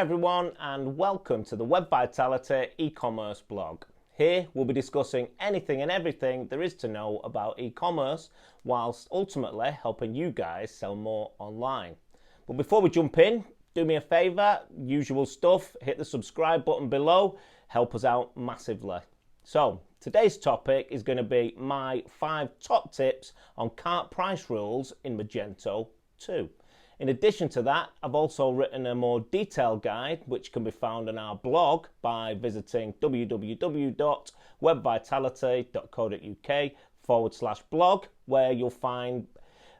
everyone and welcome to the Web Vitality e-commerce blog. Here we'll be discussing anything and everything there is to know about e-commerce whilst ultimately helping you guys sell more online. But before we jump in, do me a favour, usual stuff, hit the subscribe button below, help us out massively. So today's topic is going to be my 5 top tips on cart price rules in Magento 2. In addition to that, I've also written a more detailed guide which can be found on our blog by visiting www.webvitality.co.uk/blog, where you'll find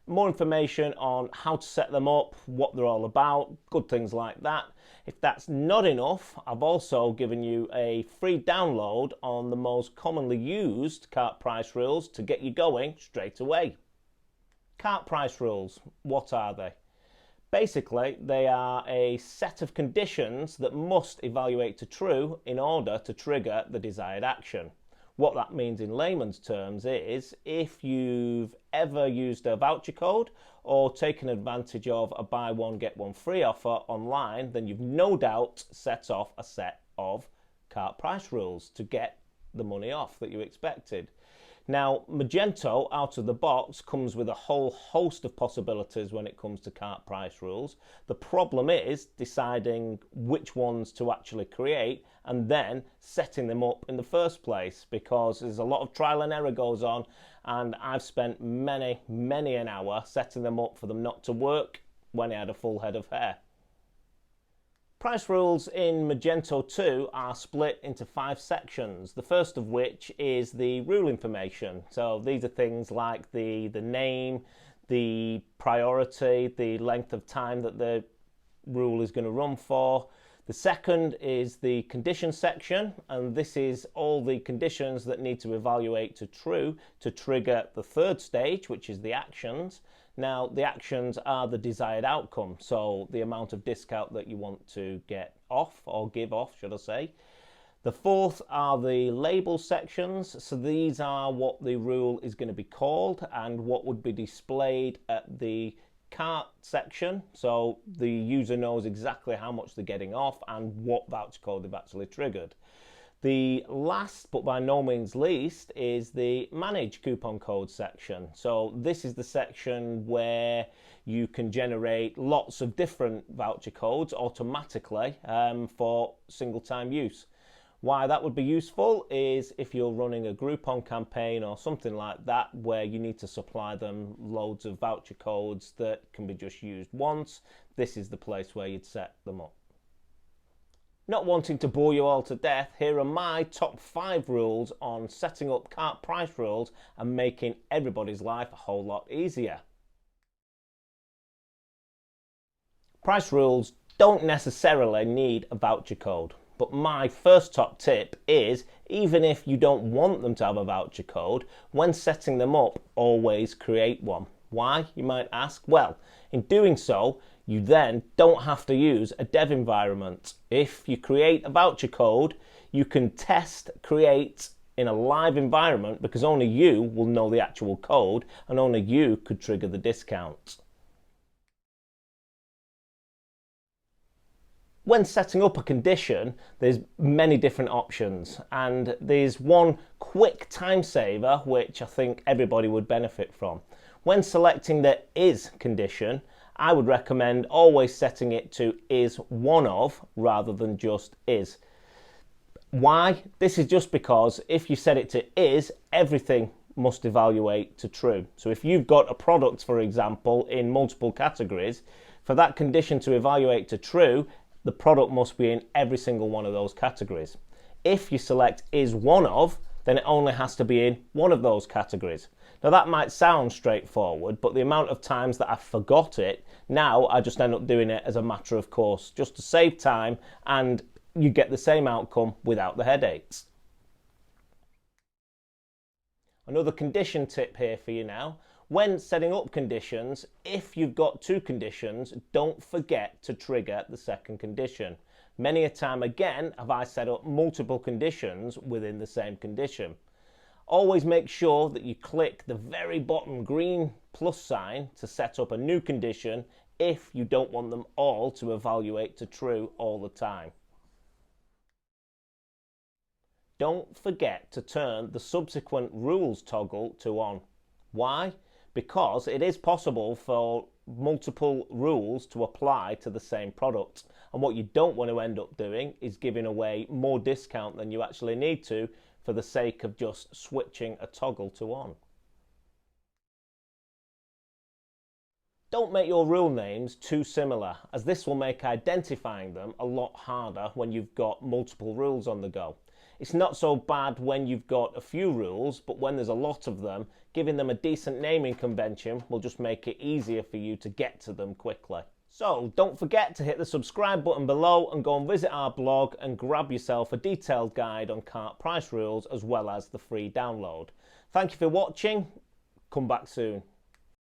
more information on how to set them up, what they're all about, good things like that. If that's not enough, I've also given you a free download on the most commonly used cart price rules to get you going straight away. Cart price rules, what are they? Basically, they are a set of conditions that must evaluate to true in order to trigger the desired action. What that means in layman's terms is if you've ever used a voucher code or taken advantage of a buy one get one free offer online, then you've no doubt set off a set of cart price rules to get the money off that you expected. Now, Magento out of the box comes with a whole host of possibilities when it comes to cart price rules. The problem is deciding which ones to actually create and then setting them up in the first place, because there's a lot of trial and error goes on, and I've spent many an hour setting them up for them not to work when I had a full head of hair. Price rules in Magento 2 are split into 5 sections, the first of which is the rule information. So these are things like the name, the priority, the length of time that the rule is going to run for. The second is the condition section, and this is all the conditions that need to evaluate to true to trigger the third stage, which is the actions. Now, the actions are the desired outcome, so the amount of discount that you want to get off, or give off, should I say. The fourth are the label sections, so these are what the rule is going to be called and what would be displayed at the cart section, so the user knows exactly how much they're getting off and what voucher code they've actually triggered. The last but by no means least is the manage coupon code section. So this is the section where you can generate lots of different voucher codes automatically for single time use. Why that would be useful is if you're running a Groupon campaign or something like that where you need to supply them loads of voucher codes that can be just used once, this is the place where you'd set them up. Not wanting to bore you all to death, here are my top 5 rules on setting up cart price rules and making everybody's life a whole lot easier. Price rules don't necessarily need a voucher code, but my first top tip is, even if you don't want them to have a voucher code, when setting them up, always create one. Why, you might ask? Well, in doing so, you then don't have to use a dev environment. If you create a voucher code, you can create in a live environment, because only you will know the actual code and only you could trigger the discount. When setting up a condition, there's many different options, and there's one quick time saver which I think everybody would benefit from. When selecting the is condition, I would recommend always setting it to is one of rather than just is. Why? This is just because if you set it to is, everything must evaluate to true. So if you've got a product, for example, in multiple categories, for that condition to evaluate to true, the product must be in every single one of those categories. If you select is one of, then it only has to be in one of those categories. Now that might sound straightforward, but the amount of times that I forgot it, now I just end up doing it as a matter of course, just to save time, and you get the same outcome without the headaches. Another condition tip here for you now. When setting up conditions, if you've got 2 conditions, don't forget to trigger the second condition. Many a time again have I set up multiple conditions within the same condition. Always make sure that you click the very bottom green plus sign to set up a new condition if you don't want them all to evaluate to true all the time. Don't forget to turn the subsequent rules toggle to on. Why? Because it is possible for multiple rules to apply to the same product. And what you don't want to end up doing is giving away more discount than you actually need to for the sake of just switching a toggle to on. Don't make your rule names too similar, as this will make identifying them a lot harder when you've got multiple rules on the go. It's not so bad when you've got a few rules, but when there's a lot of them, giving them a decent naming convention will just make it easier for you to get to them quickly. So don't forget to hit the subscribe button below and go and visit our blog and grab yourself a detailed guide on cart price rules as well as the free download. Thank you for watching. Come back soon.